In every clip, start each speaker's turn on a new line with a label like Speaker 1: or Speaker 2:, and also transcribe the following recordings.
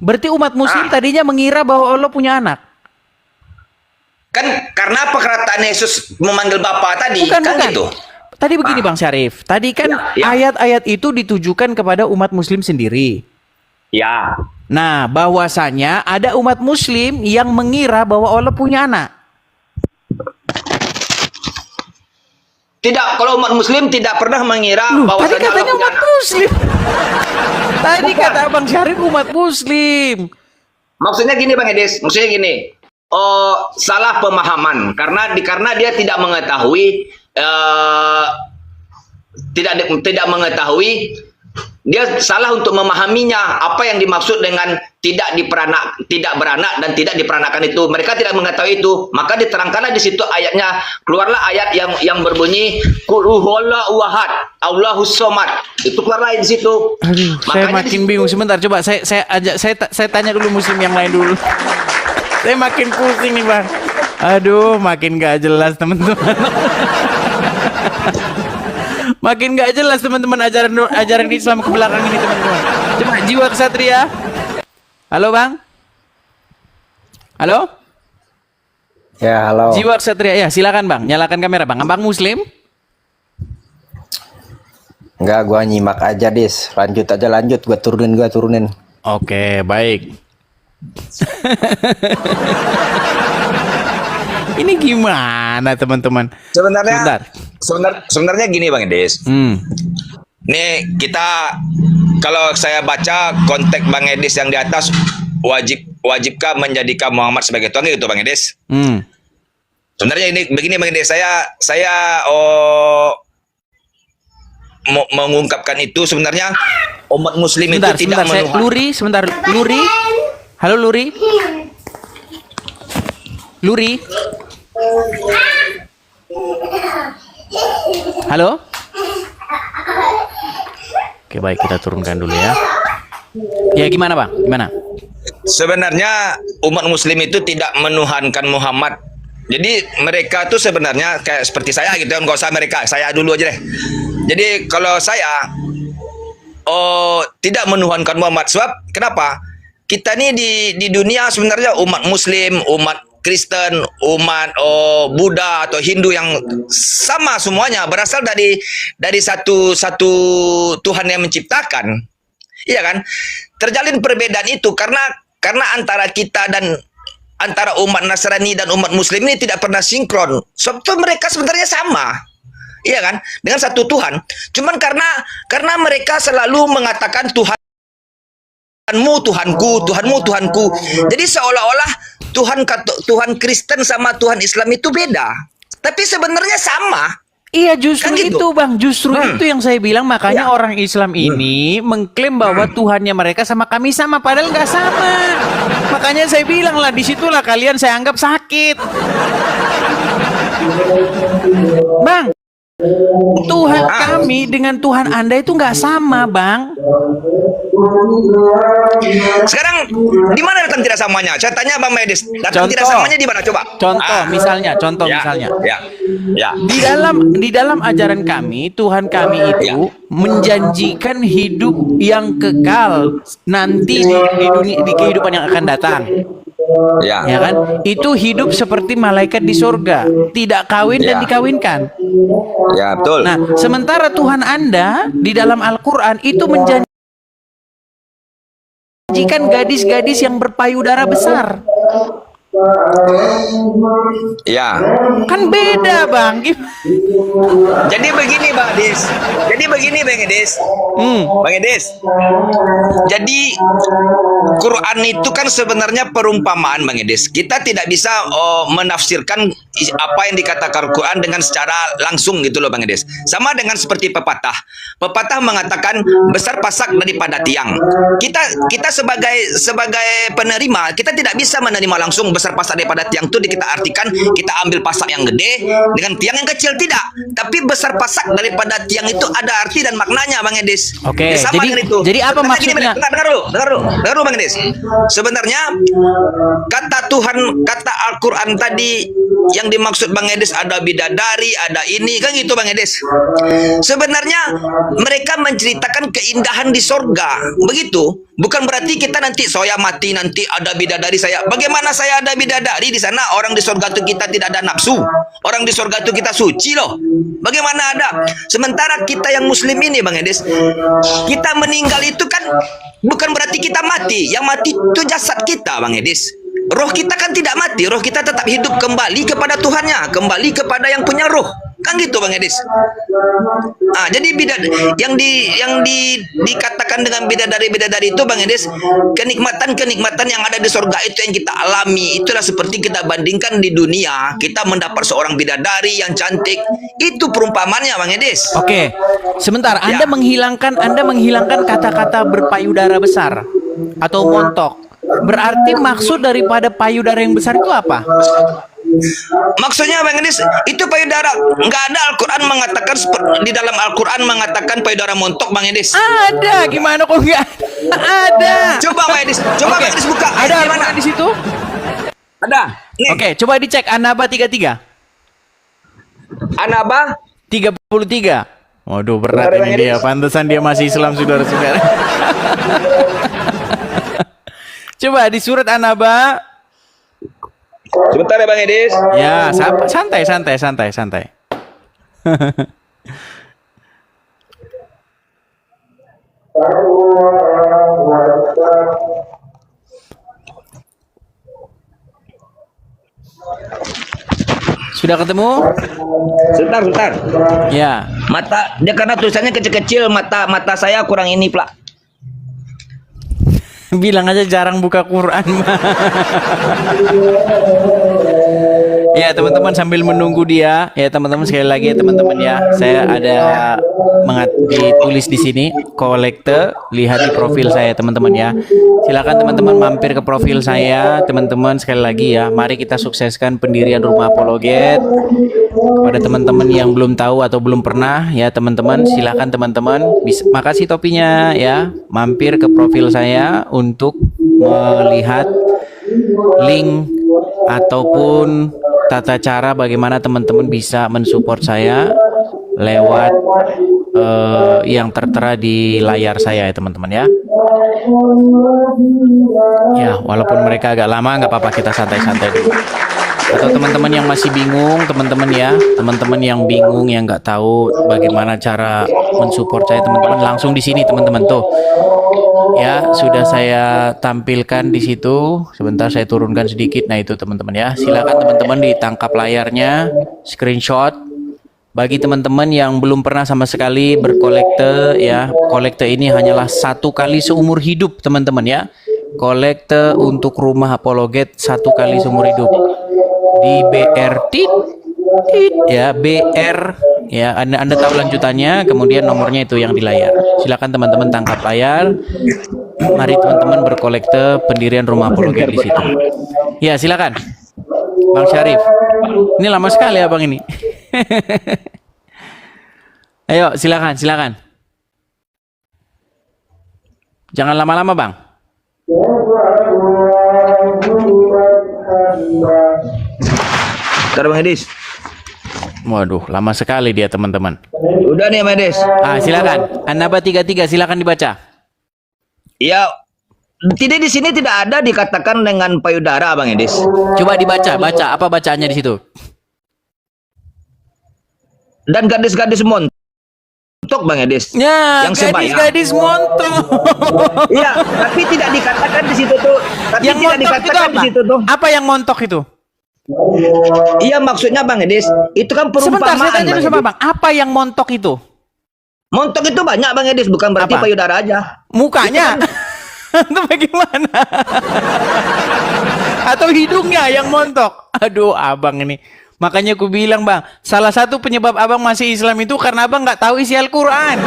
Speaker 1: Berarti umat muslim tadinya mengira bahwa Allah punya anak.
Speaker 2: Kan karena perkataan Yesus memanggil Bapa tadi,
Speaker 1: Bukan,
Speaker 2: kan
Speaker 1: bukan.
Speaker 2: gitu.
Speaker 1: Tadi begini Bang Syarif, tadi kan
Speaker 2: Ya.
Speaker 1: ayat-ayat itu ditujukan kepada umat muslim sendiri.
Speaker 2: Ya.
Speaker 1: Nah, bahwasanya ada umat muslim yang mengira bahwa Allah punya anak.
Speaker 2: Tidak, kalau umat muslim tidak pernah mengira bahwa
Speaker 1: Tadi katanya umat muslim. Tadi
Speaker 2: Bukan.
Speaker 1: kata Bang Syarif umat muslim.
Speaker 2: Maksudnya gini Bang Edis, maksudnya gini. Oh, salah pemahaman karena dia tidak mengetahui tidak mengetahui, dia salah untuk memahaminya apa yang dimaksud dengan tidak beranak dan tidak diperanakan itu. Mereka tidak mengetahui itu, maka diterangkanlah di situ ayatnya, keluarlah ayat yang berbunyi qul huwallahu ahad Allahus somad. Itu keluarlah di situ.
Speaker 1: Aduh, saya
Speaker 2: Makanya
Speaker 1: makin bingung. Sebentar, coba saya tanya dulu muslim yang lain dulu. Saya makin pusing nih Bang. Aduh, makin gak jelas teman-teman. Makin gak jelas teman-teman ajaran Islam ke belakang ini teman-teman. Coba jiwa kesatria. Halo Bang. Halo.
Speaker 3: Ya, halo.
Speaker 1: Jiwa kesatria ya, silakan Bang. Nyalakan kamera Bang. Abang muslim?
Speaker 3: Enggak, gua nyimak aja, Dis. Lanjut. Gua turunin.
Speaker 1: Oke, baik. Ini gimana teman-teman?
Speaker 2: Sebenarnya gini Bang Edis. Nih kita, kalau saya baca konteks Bang Edis yang di atas, wajibkah menjadikan Muhammad sebagai Tuhan, gitu Bang Edis? Sebenarnya ini begini Bang Edis, saya mau mengungkapkan itu. Sebenarnya umat muslim
Speaker 1: Sebentar,
Speaker 2: itu tidak
Speaker 1: sebentar, Luri. Halo Luri. Halo. Oke, baik, kita turunkan dulu ya. Ya, gimana Bang? Gimana?
Speaker 2: Sebenarnya umat muslim itu tidak menuhankan Muhammad. Jadi mereka tuh sebenarnya kayak seperti saya gitu, nggak usah mereka, saya dulu aja deh. Jadi kalau saya tidak menuhankan Muhammad, sebab kenapa? Kita nih di dunia sebenarnya umat muslim, umat Kristen, umat Buddha atau Hindu yang sama semuanya, berasal dari satu Tuhan yang menciptakan. Iya kan? Terjalin perbedaan itu karena antara kita dan antara umat Nasrani dan umat muslim ini tidak pernah sinkron. Sebab mereka sebenarnya sama. Iya kan? Dengan satu Tuhan. Cuman karena mereka selalu mengatakan Tuhanmu Tuhanku. Jadi seolah-olah Tuhan Kristen sama Tuhan Islam itu beda. Tapi sebenarnya sama.
Speaker 1: Iya, justru
Speaker 2: Kan gitu.
Speaker 1: itu Bang, justru itu yang saya bilang, makanya orang Islam ini mengklaim bahwa Tuhannya mereka sama kami sama, padahal nggak sama. Makanya saya bilang lah, disitulah kalian saya anggap sakit. Bang, Tuhan kami dengan Tuhan Anda itu nggak sama, Bang.
Speaker 2: Sekarang di mana datang tidak samanya? Saya tanya Bang Medis, datang tidak
Speaker 1: Contoh.
Speaker 2: samanya di mana coba?
Speaker 1: Contoh misalnya. Di dalam ajaran kami, Tuhan kami itu menjanjikan hidup yang kekal nanti di dunia, di kehidupan yang akan datang. Ya kan? Itu hidup seperti malaikat di surga, tidak kawin dan dikawinkan.
Speaker 2: Ya, betul.
Speaker 1: Nah, sementara Tuhan Anda di dalam Al-Quran itu menjanjikan gadis-gadis yang berpayudara besar.
Speaker 2: Ya.
Speaker 1: Kan beda, Bang.
Speaker 2: Jadi begini Bang Edis. Bang Edis. Jadi Quran itu kan sebenarnya perumpamaan Bang Edis. Kita tidak bisa menafsirkan apa yang dikatakan Quran dengan secara langsung gitu loh Bang Edis. Sama dengan seperti pepatah. Pepatah mengatakan besar pasak daripada tiang. Kita sebagai penerima, kita tidak bisa menerima langsung besar pasak daripada tiang itu kita artikan kita ambil pasak yang gede dengan tiang yang kecil, tidak. Tapi besar pasak daripada tiang itu ada arti dan maknanya Bang Edis.
Speaker 1: Oke,
Speaker 2: Sama dengan itu.
Speaker 1: jadi apa
Speaker 2: Sebenarnya
Speaker 1: maksudnya?
Speaker 2: Dengar dulu Bang Edis. Sebenarnya kata Tuhan, kata Al-Quran tadi yang dimaksud Bang Edis ada bidadari, ada ini kan gitu Bang Edis. Sebenarnya mereka menceritakan keindahan di sorga, begitu. Bukan berarti kita nanti saya mati nanti ada bidadari saya. Bagaimana saya ada bidadari di sana? Orang di surga itu kita tidak ada nafsu. Orang di surga itu kita suci loh. Bagaimana ada? Sementara kita yang muslim ini Bang Edis, kita meninggal itu kan bukan berarti kita mati. Yang mati itu jasad kita Bang Edis. Roh kita kan tidak mati, roh kita tetap hidup kembali kepada Tuhannya, kembali kepada yang punya roh. Kan gitu Bang Edis. Jadi dikatakan dengan bidadari-bidadari itu Bang Edis, kenikmatan-kenikmatan yang ada di surga itu yang kita alami. Itulah seperti kita bandingkan di dunia, kita mendapat seorang bidadari yang cantik. Itu perumpamannya Bang Edis.
Speaker 1: Oke. Sebentar, Anda menghilangkan kata-kata berpayudara besar atau montok. Berarti maksud daripada payudara yang besar itu apa?
Speaker 2: Maksudnya Bang Edis, itu payudara. Enggak ada Al-Quran mengatakan, di dalam Al-Quran mengatakan payudara montok Bang Edis.
Speaker 1: Ada, gimana kok enggak? Ada.
Speaker 2: Coba Bang Edis, Bang Edis buka.
Speaker 1: Ada mana di situ?
Speaker 2: Ada. Nih.
Speaker 1: Oke, coba dicek An-Naba 33.
Speaker 2: An-Naba
Speaker 1: 33. Waduh, berat ini dia. Pantesan dia masih Islam, saudara-saudara. Coba di surat An-Naba.
Speaker 2: Sebentar ya Bang Edis.
Speaker 1: Ya, santai. Sudah ketemu?
Speaker 2: Sebentar.
Speaker 1: Ya.
Speaker 2: Mata dia karena tulisannya kecil-kecil, mata saya kurang ini, Plak.
Speaker 1: Bilang aja jarang buka Quran. Ya teman-teman, sambil menunggu dia, ya teman-teman, sekali lagi ya teman-teman ya, saya ada ditulis di sini kolektor, lihat di profil saya teman-teman ya. Silakan teman-teman mampir ke profil saya teman-teman, sekali lagi ya. Mari kita sukseskan pendirian Rumah Apologet. Pada teman-teman yang belum tahu atau belum pernah ya teman-teman, silakan teman-teman, makasih topinya ya, mampir ke profil saya untuk melihat link ataupun tata cara bagaimana teman-teman bisa mensupport saya lewat yang tertera di layar saya ya teman-teman ya. Ya, walaupun mereka agak lama nggak apa-apa, kita santai-santai dulu. Atau teman-teman yang masih bingung, teman-teman ya, teman-teman yang bingung, yang nggak tahu bagaimana cara mensupport saya, teman-teman langsung di sini teman-teman tuh. Ya, sudah saya tampilkan di situ. Sebentar saya turunkan sedikit. Nah, itu teman-teman ya. Silakan teman-teman ditangkap layarnya, screenshot. Bagi teman-teman yang belum pernah sama sekali berkolekte ya, kolekte ini hanyalah 1 kali seumur hidup teman-teman ya. Kolekte untuk Rumah Apologet 1 kali seumur hidup. Di BRT ya, BR ya, Anda tahu lanjutannya, kemudian nomornya itu yang di layar. Silakan teman-teman tangkap layar. Mari teman-teman berkolekte pendirian Rumah Apologet di situ. Ya, silakan. Bang Syarif. Ini lama sekali ya Bang ini. Ayo, silakan. Jangan lama-lama, Bang.
Speaker 2: Bentar Bang Edis.
Speaker 1: Waduh, lama sekali dia teman-teman.
Speaker 2: Udah nih Bang Edis.
Speaker 1: Silakan. An-Naba 33 silakan dibaca.
Speaker 2: Ya, tidak, di sini tidak ada dikatakan dengan payudara Bang Edis.
Speaker 1: Coba dibaca, apa bacaannya di situ?
Speaker 2: Dan gadis-gadis montok Bang Edis.
Speaker 1: Ya,
Speaker 2: yang
Speaker 1: gadis-gadis montok.
Speaker 2: Iya, tapi tidak dikatakan di situ tuh. Tapi
Speaker 1: yang
Speaker 2: tidak dikatakan di situ tuh.
Speaker 1: Apa yang montok itu?
Speaker 2: Iya, maksudnya Bang Edis, itu kan perumpamaan.
Speaker 1: Sebentar, saya tanya dulu sama Bang. Apa yang montok itu?
Speaker 2: Montok itu banyak Bang Edis, bukan berarti payudara aja.
Speaker 1: Mukanya. Itu bagaimana? Atau hidungnya yang montok? Aduh, Abang ini. Makanya aku bilang Bang, salah satu penyebab Abang masih Islam itu karena Abang nggak tahu isi Al-Quran.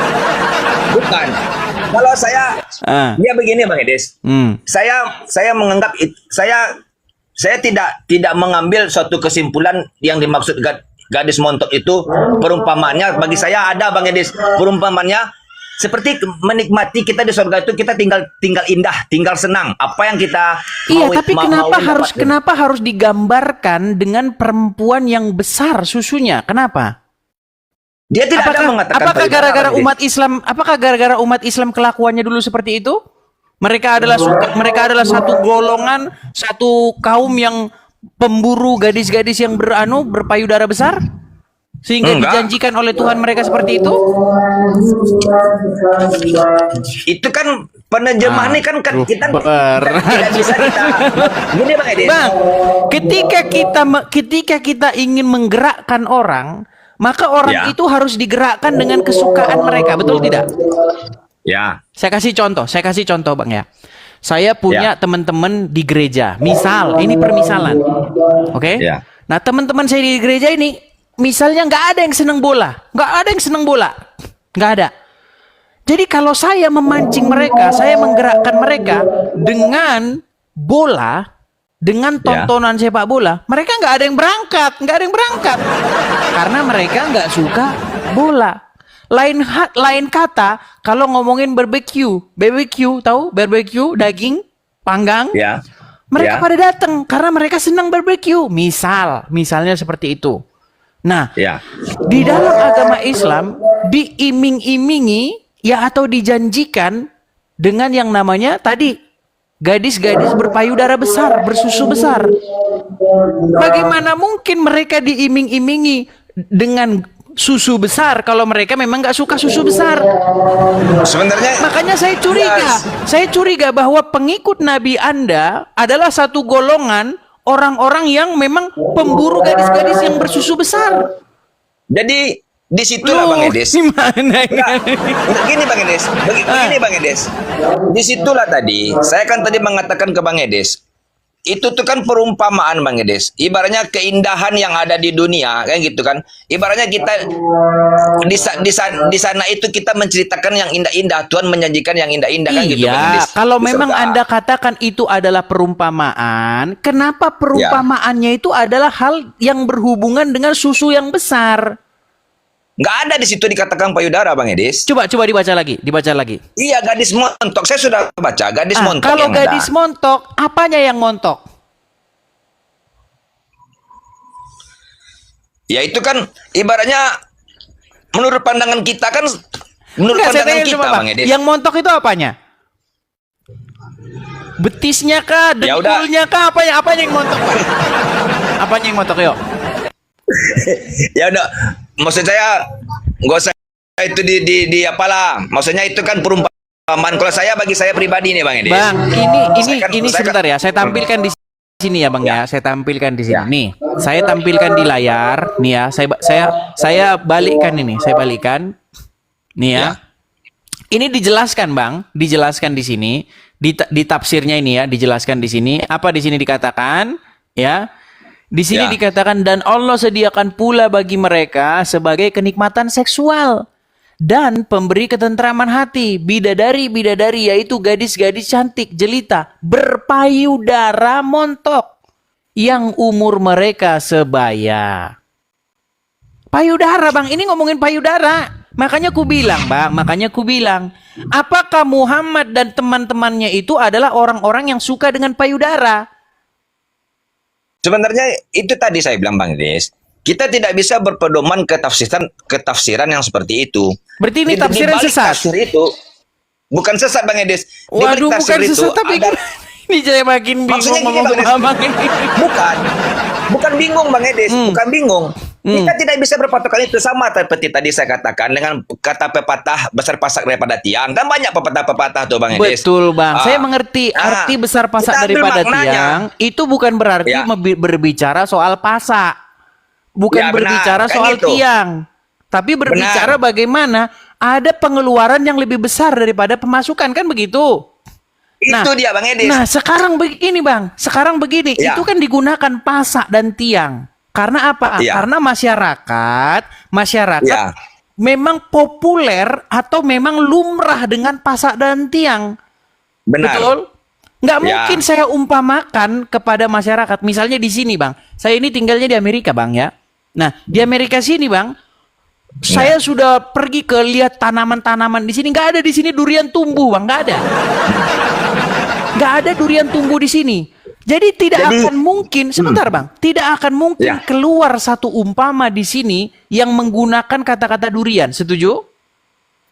Speaker 2: Bukan. Kalau saya, dia begini Bang Edis. Saya menganggap saya tidak mengambil suatu kesimpulan yang dimaksud gadis montok itu perumpamannya. Bagi saya ada Bang Edis, perumpamannya seperti menikmati kita di surga itu, kita tinggal indah, tinggal senang. Apa yang kita
Speaker 1: mau, tapi kenapa harus digambarkan dengan perempuan yang besar susunya? Kenapa?
Speaker 2: Dia tidak ada mengatakan.
Speaker 1: Apakah gara-gara umat Islam? Apakah gara-gara umat Islam kelakuannya dulu seperti itu? Mereka adalah satu golongan, satu kaum yang pemburu gadis-gadis yang berpayudara besar, sehingga
Speaker 2: Enggak.
Speaker 1: dijanjikan oleh Tuhan mereka seperti itu.
Speaker 2: Itu kan penerjemahan ini kan kita
Speaker 1: berat.
Speaker 2: tidak bisa kita. Gini Bang Edis.
Speaker 1: Bang, ketika kita ingin menggerakkan orang, maka orang
Speaker 2: Ya.
Speaker 1: itu harus digerakkan dengan kesukaan mereka, betul tidak?
Speaker 2: Ya.
Speaker 1: Saya kasih contoh Bang ya. Saya punya teman-teman di gereja. Misal, ini permisalan. Oke?
Speaker 2: Ya.
Speaker 1: Nah, teman-teman saya di gereja ini, misalnya nggak ada yang senang bola. Nggak ada. Jadi kalau saya memancing mereka, saya menggerakkan mereka dengan bola, dengan tontonan sepak bola, mereka nggak ada yang berangkat. Karena mereka nggak suka bola. Lain kata, kalau ngomongin BBQ, tahu BBQ, daging panggang,
Speaker 2: Ya.
Speaker 1: mereka pada datang karena mereka senang BBQ. Misalnya seperti itu. Nah,
Speaker 2: Ya.
Speaker 1: di dalam agama Islam diiming-imingi ya atau dijanjikan dengan yang namanya tadi gadis-gadis berpayudara besar, bersusu besar. Bagaimana mungkin mereka diiming-imingi dengan susu besar kalau mereka memang nggak suka susu besar?
Speaker 2: Sebenarnya
Speaker 1: Makanya saya curiga bahwa pengikut Nabi Anda adalah satu golongan orang-orang yang memang pemburu gadis-gadis yang bersusu besar.
Speaker 2: jadi disitulah Bang Edis.
Speaker 1: Gimana
Speaker 2: Enggak, gini Bang Edis. Begini Bang Edis. Disitulah tadi saya kan tadi mengatakan ke Bang Edis. Itu tuh kan perumpamaan Bang Edis. Ibaratnya keindahan yang ada di dunia, kan gitu kan. Ibaratnya kita di sana itu kita menceritakan yang indah-indah. Tuhan menjanjikan yang indah-indah kan gitu Bang
Speaker 1: Iya,
Speaker 2: Edis.
Speaker 1: kalau
Speaker 2: Di
Speaker 1: memang
Speaker 2: surga.
Speaker 1: Anda katakan itu adalah perumpamaan, kenapa perumpamaannya itu adalah hal yang berhubungan dengan susu yang besar?
Speaker 2: Nggak ada di situ dikatakan payudara Bang Edis.
Speaker 1: Coba dibaca lagi.
Speaker 2: Iya, gadis montok. Saya sudah baca gadis montok
Speaker 1: Kalau
Speaker 2: yang
Speaker 1: gadis
Speaker 2: ada.
Speaker 1: montok, apanya yang montok?
Speaker 2: Ya itu kan ibaratnya menurut pandangan kita kan menurut
Speaker 1: Enggak, saya
Speaker 2: pandangan
Speaker 1: tanya
Speaker 2: kita
Speaker 1: coba, Bang.
Speaker 2: Bang Edis.
Speaker 1: Yang montok itu apanya? Betisnya kah,
Speaker 2: Ya udah.
Speaker 1: dengkulnya kah, apanya yang montok, Bang? Apanya yang montok, yuk?
Speaker 2: Ya udah, maksud saya nggak usah itu di apalah. Maksudnya itu kan perumpamaan. Kalau bagi saya pribadi nih Bang Edis.
Speaker 1: Bang, ini
Speaker 2: Saya
Speaker 1: sebentar ya. Saya tampilkan di sini ya, Bang ya. Saya tampilkan di sini. Nih, saya tampilkan di layar. Nih ya, saya balikkan ini. Saya balikkan. Nih ya. Ini dijelaskan, Bang. Dijelaskan di sini. Di tafsirnya ini ya, dijelaskan di sini. Apa di sini dikatakan? Ya. Di sini dikatakan, dan Allah sediakan pula bagi mereka sebagai kenikmatan seksual dan pemberi ketentraman hati, bidadari-bidadari, yaitu gadis-gadis cantik jelita berpayudara montok yang umur mereka sebaya. Payudara, Bang, ini ngomongin payudara. Makanya ku bilang, Bang, apakah Muhammad dan teman-temannya itu adalah orang-orang yang suka dengan payudara?
Speaker 2: Sebenarnya itu tadi saya bilang Bang Edis. Kita tidak bisa berpedoman ke tafsiran yang seperti itu.
Speaker 1: Berarti ini
Speaker 2: Di
Speaker 1: tafsiran
Speaker 2: balik
Speaker 1: sesat.
Speaker 2: Tafsir itu bukan sesat Bang Edis. Di balik
Speaker 1: Waduh,
Speaker 2: tafsir
Speaker 1: bukan
Speaker 2: itu
Speaker 1: sesat tapi
Speaker 2: ada-
Speaker 1: ini saya makin bingung
Speaker 2: Maksudnya gini,
Speaker 1: ngomong
Speaker 2: Bang
Speaker 1: sama Bang ini.
Speaker 2: Bukan bingung Bang Edis, bukan bingung. Kita tidak bisa berpatokan itu, sama seperti tadi saya katakan dengan kata pepatah besar pasak daripada tiang. Dan banyak pepatah-pepatah tuh Bang Edis.
Speaker 1: Betul, Bang. Saya mengerti arti besar pasak
Speaker 2: kita ambil
Speaker 1: daripada
Speaker 2: maknanya.
Speaker 1: tiang itu bukan berarti berbicara soal pasak. Bukan
Speaker 2: Ya, benar.
Speaker 1: berbicara
Speaker 2: Kan
Speaker 1: soal
Speaker 2: gitu.
Speaker 1: tiang. Tapi berbicara bagaimana ada pengeluaran yang lebih besar daripada pemasukan, kan begitu?
Speaker 2: Itu dia Bang Edis.
Speaker 1: Nah, sekarang begini, Bang. Sekarang begini,
Speaker 2: Ya.
Speaker 1: itu kan digunakan pasak dan tiang. Karena apa?
Speaker 2: Ya.
Speaker 1: Karena masyarakat
Speaker 2: Ya.
Speaker 1: memang populer atau memang lumrah dengan pasak dan tiang.
Speaker 2: Benar.
Speaker 1: Betul? Nggak
Speaker 2: Ya.
Speaker 1: mungkin saya umpamakan kepada masyarakat. Misalnya di sini, Bang. Saya ini tinggalnya di Amerika, Bang, ya. Nah, di Amerika sini, Bang, saya sudah pergi ke lihat tanaman-tanaman di sini. Nggak ada di sini durian tumbuh, Bang. Nggak ada. Nggak ada durian tumbuh di sini. Jadi tidak akan mungkin, sebentar Bang, tidak akan mungkin keluar satu umpama di sini yang menggunakan kata-kata durian. Setuju?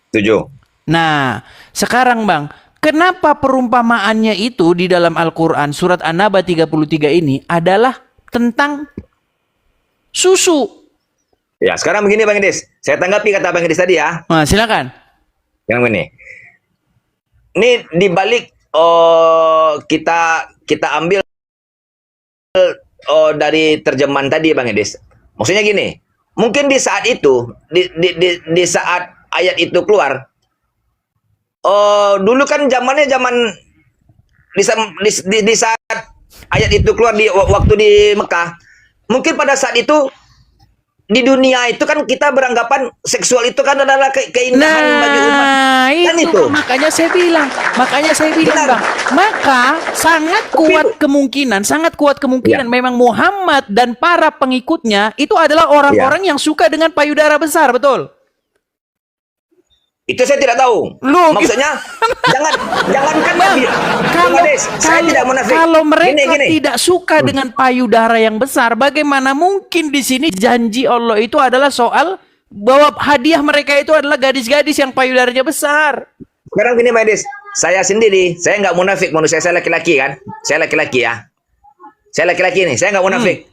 Speaker 2: Setuju.
Speaker 1: Nah, sekarang Bang, kenapa perumpamaannya itu di dalam Al-Quran surat An-Naba 33 ini adalah tentang susu.
Speaker 2: Ya, sekarang begini Bang Idris. Saya tanggapi kata Bang Idris tadi ya.
Speaker 1: Nah, silakan.
Speaker 2: Yang ini. Ini dibalik kita ambil dari terjemahan tadi Bang Idris. Maksudnya gini, mungkin di saat itu, di saat ayat itu keluar, dulu kan zaman di saat ayat itu keluar waktu di Mekah, mungkin pada saat itu di dunia itu kan kita beranggapan seksual itu kan adalah keindahan bagi umat. Kan itu.
Speaker 1: Makanya saya bilang, Bang, maka sangat kuat kemungkinan memang Muhammad dan para pengikutnya itu adalah orang-orang yang suka dengan payudara besar, betul?
Speaker 2: Itu saya tidak tahu. Maksudnya jangankan saya tidak munafik.
Speaker 1: Kalau mereka tidak suka dengan payudara yang besar, bagaimana mungkin di sini janji Allah itu adalah soal bahwa hadiah mereka itu adalah gadis-gadis yang payudaranya besar.
Speaker 2: Sekarang gini, Maidis, saya sendiri, saya nggak munafik, manusia saya laki-laki kan, saya laki-laki ya, saya laki-laki nih, saya nggak munafik.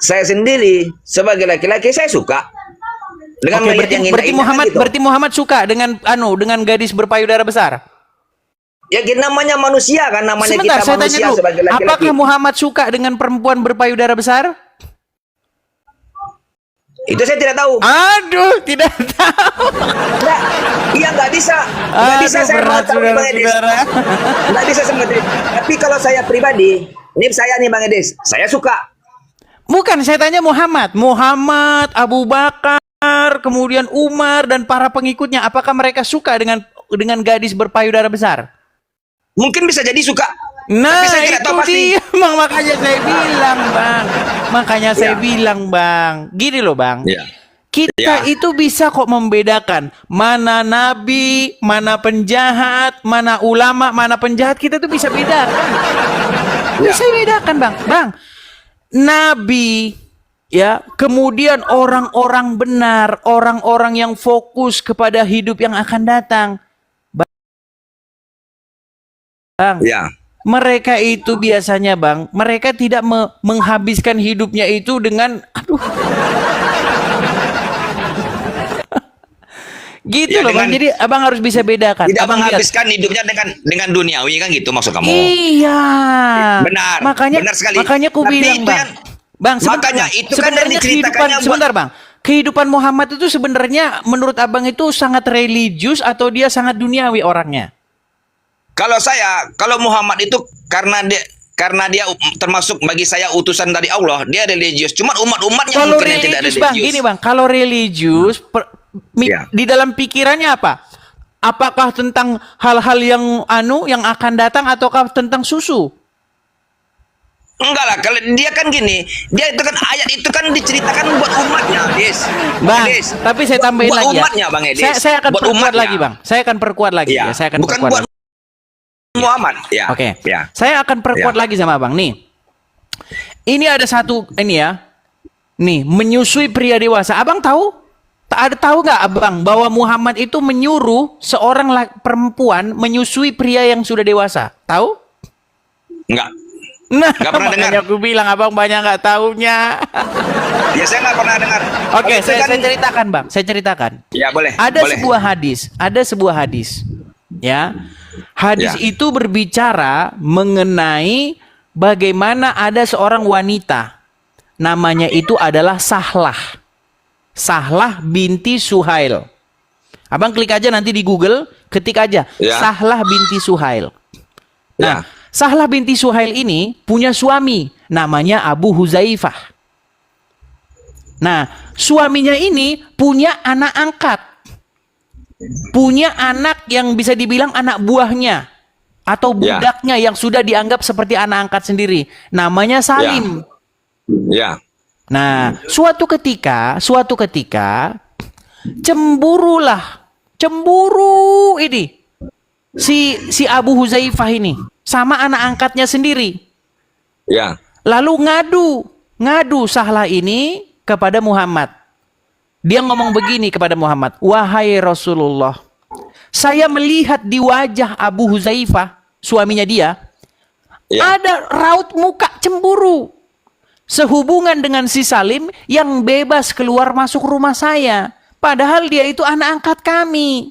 Speaker 2: Saya sendiri sebagai laki-laki saya suka. Dengan
Speaker 1: berarti Muhammad suka dengan gadis berpayudara besar.
Speaker 2: Ya namanya manusia kan, namanya
Speaker 1: sebentar,
Speaker 2: kita manusia sebagai laki-laki.
Speaker 1: Apakah Muhammad suka dengan perempuan berpayudara besar?
Speaker 2: Itu saya tidak tahu.
Speaker 1: Aduh, tidak tahu.
Speaker 2: Iya nggak bisa. Nggak bisa saya mau tahu Bang Edis. Nggak bisa seperti. Tapi kalau saya pribadi, ini saya nih Bang Edis, saya suka.
Speaker 1: Bukan, saya tanya Muhammad, Abu Bakar, kemudian Umar dan para pengikutnya, apakah mereka suka dengan gadis berpayudara besar?
Speaker 2: Mungkin bisa jadi suka.
Speaker 1: Nah, itu dia, Bang. Makanya saya bilang, Bang. Gini loh, Bang. Kita itu bisa kok membedakan mana nabi, mana penjahat, mana ulama, mana penjahat. Kita tuh bisa bedakan. Bisa bedakan, Bang. Bang, nabi, ya, kemudian orang-orang benar, orang-orang yang fokus kepada hidup yang akan datang. Bang, mereka itu biasanya, Bang, mereka tidak menghabiskan hidupnya itu dengan gitu loh, Bang. Jadi abang harus bisa bedakan.
Speaker 2: Tidak
Speaker 1: abang
Speaker 2: menghabiskan hidupnya dengan duniawi kan gitu maksud kamu?
Speaker 1: Iya.
Speaker 2: Benar. Benar sekali.
Speaker 1: Makanya aku bilang, Bang. Bang,
Speaker 2: makanya itu kan yang diceritakannya.
Speaker 1: Sebentar, Bang. Kehidupan Muhammad itu sebenarnya menurut abang itu sangat religius atau dia sangat duniawi orangnya?
Speaker 2: Kalau Muhammad itu karena dia termasuk bagi saya utusan dari Allah, dia religius. Cuma umat-umatnya mungkin yang tidak religius.
Speaker 1: Bang, gini Bang, kalau religius di dalam pikirannya apa? Apakah tentang hal-hal yang akan datang ataukah tentang susu?
Speaker 2: Enggak lah, kalau dia kan gini, dia itu kan ayat itu kan diceritakan buat umatnya, Dis.
Speaker 1: Bang, tapi saya tambahin lagi
Speaker 2: umatnya, Bang Edis.
Speaker 1: Saya akan perkuat lagi, Bang. Saya akan perkuat lagi ya. Saya akan
Speaker 2: bukan buat Muhammad. Ya.
Speaker 1: Oke. Saya akan perkuat lagi sama Abang nih. Ini ada satu ini ya. Nih, menyusui pria dewasa. Abang tahu? Tahu nggak Abang bahwa Muhammad itu menyuruh seorang perempuan menyusui pria yang sudah dewasa? Tahu?
Speaker 2: Enggak.
Speaker 1: Nah,
Speaker 2: nggak pernah dengar.
Speaker 1: Aku bilang Abang banyak nggak taunya.
Speaker 2: Ya saya nggak pernah dengar.
Speaker 1: Oke, saya ceritakan, Bang. Saya ceritakan.
Speaker 2: Ya boleh.
Speaker 1: Ada sebuah hadis. Ya. Hadis itu berbicara mengenai bagaimana ada seorang wanita. Namanya itu adalah Sahlah binti Suhail. Abang klik aja nanti di Google, ketik aja Sahlah binti Suhail. Nah, Sahlah binti Suhail ini punya suami namanya Abu Huzaifah. Nah, suaminya ini punya anak angkat. Punya anak yang bisa dibilang anak buahnya atau budaknya yang sudah dianggap seperti anak angkat sendiri. Namanya Salim. Nah, suatu ketika cemburu ini si Abu Huzaifah ini sama anak angkatnya sendiri. Lalu ngadu Sahlah ini kepada Muhammad. Dia ngomong begini kepada Muhammad, "Wahai Rasulullah, saya melihat di wajah Abu Huzaifah, suaminya dia, ada raut muka cemburu. Sehubungan dengan si Salim yang bebas keluar masuk rumah saya. Padahal dia itu anak angkat kami.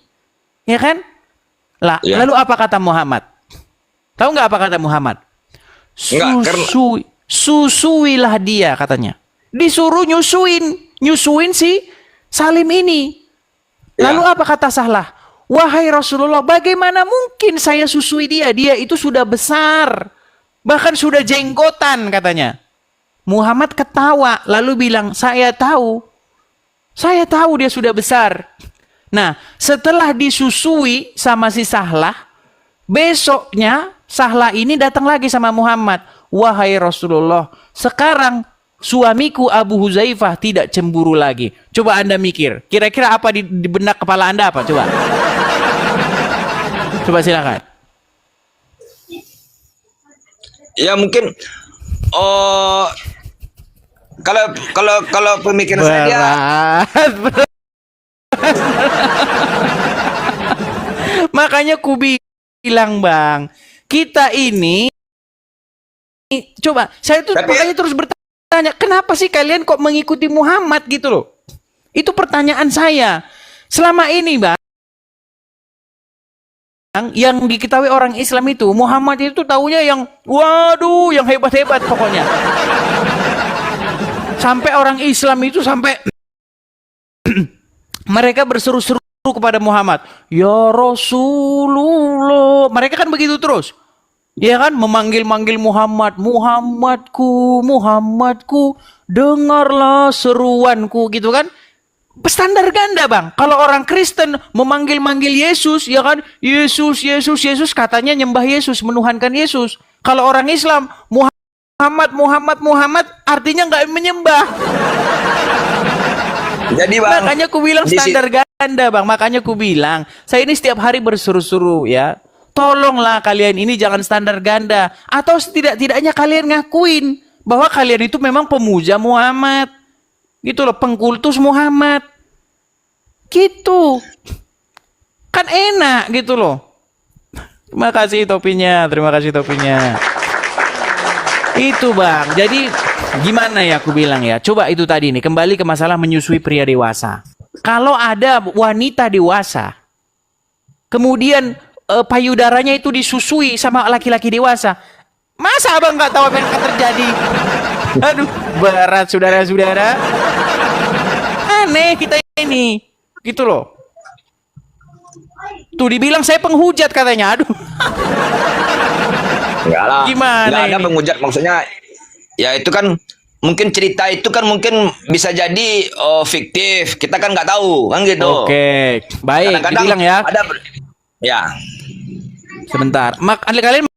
Speaker 1: Ya kan? Lalu apa kata Muhammad? Tahu nggak apa kata Muhammad? Susuilah dia katanya. Disuruh nyusuin si Salim ini. Lalu apa kata Sahlah? Wahai Rasulullah, bagaimana mungkin saya susui dia? Dia itu sudah besar. Bahkan sudah jenggotan katanya. Muhammad ketawa lalu bilang, saya tahu dia sudah besar. Nah, setelah disusui sama si Sahlah, besoknya Sahlah ini datang lagi sama Muhammad. Wahai Rasulullah, sekarang suamiku Abu Huzaifah tidak cemburu lagi. Coba Anda mikir, kira-kira apa di benak kepala Anda apa? Coba. Coba silakan.
Speaker 2: Ya mungkin kalau pemikiran saya
Speaker 1: makanya ku bilang, Bang, kita ini coba, saya tuh makanya terus bertanya, kenapa sih kalian kok mengikuti Muhammad gitu loh? Itu pertanyaan saya. Selama ini, Bang, yang diketahui orang Islam itu, Muhammad itu taunya yang, waduh, yang hebat-hebat pokoknya. Sampai orang Islam itu sampai mereka berseru-seru kepada Muhammad, ya Rasulullah. Mereka kan begitu terus. Ya kan, memanggil-manggil Muhammad, Muhammadku, dengarlah seruanku, gitu kan. Standar ganda, Bang. Kalau orang Kristen memanggil-manggil Yesus, ya kan, Yesus, katanya nyembah Yesus, menuhankan Yesus. Kalau orang Islam, Muhammad, artinya nggak menyembah.
Speaker 2: Jadi, Bang,
Speaker 1: makanya aku bilang standar ganda, Bang. Makanya aku bilang, saya ini setiap hari bersuruh-suruh ya. Tolonglah kalian ini jangan standar ganda. Atau setidak-tidaknya kalian ngakuin bahwa kalian itu memang pemuja Muhammad. Gitu loh, pengkultus Muhammad. Gitu. Kan enak gitu loh. Terima kasih topinya. Itu, Bang. Jadi gimana ya aku bilang ya. Coba itu tadi nih, kembali ke masalah menyusui pria dewasa. Kalau ada wanita dewasa, kemudian payudaranya itu disusui sama laki-laki dewasa, masa Abang nggak tahu apa yang akan terjadi? Aduh, berat saudara-saudara. Aneh kita ini, gitu loh. Tuh dibilang saya penghujat katanya. Aduh.
Speaker 2: Enggak lah.
Speaker 1: Gimana?
Speaker 2: Enggak ada penghujat, maksudnya ya itu kan mungkin cerita itu kan mungkin bisa jadi fiktif. Kita kan nggak tahu, kan gitu.
Speaker 1: Oke, baik.
Speaker 2: Kadang-kadang
Speaker 1: dibilang ya.
Speaker 2: Ada ya.
Speaker 1: Sebentar. Kalian